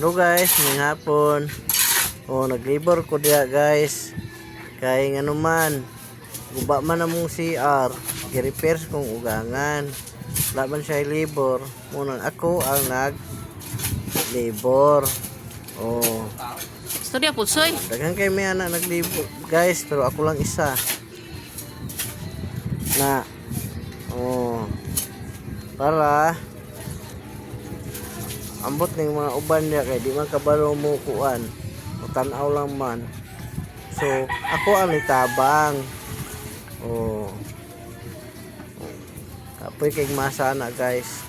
Hello guys, may hapon. Naglibor ko diya guys. Kay nga naman, guba man among CR, i-repairs kong ugangan. Laban siya libor. Muna ako ang nag-libor. Storya po, soy. Daghang kay may anak naglibor guys, pero ako lang isa. Na para ambot ng mga uban niya kay di man kabalo mo kuan, tanaw lang man. So ako ang itabang. Kapoy kay masana guys.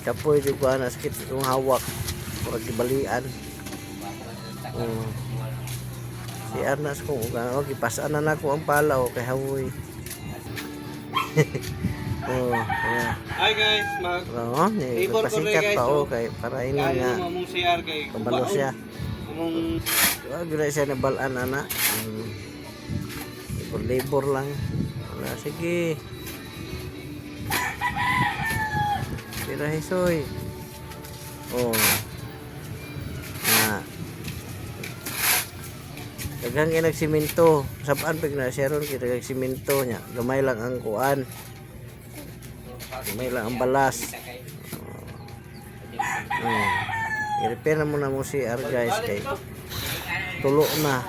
Kapoy di ko ana sakit itong hawak pag gibalian. Si Arnas kung gipasan na nako ang palaw kay hawoy. Hi guys, ibor ko rin pasikat guys. pa kay para ini nga Among CR kay kabalo siya. Among Gila siya nabalaan ana. Labor lang. Sige. Pira hisoy. Daghang kay nagsimento. Saban pag na siya ron kay nagsimento nya. Gamay lang ang kuan. Gamay lang ang balas. I-repair na muna mo si R guys kay tulo na.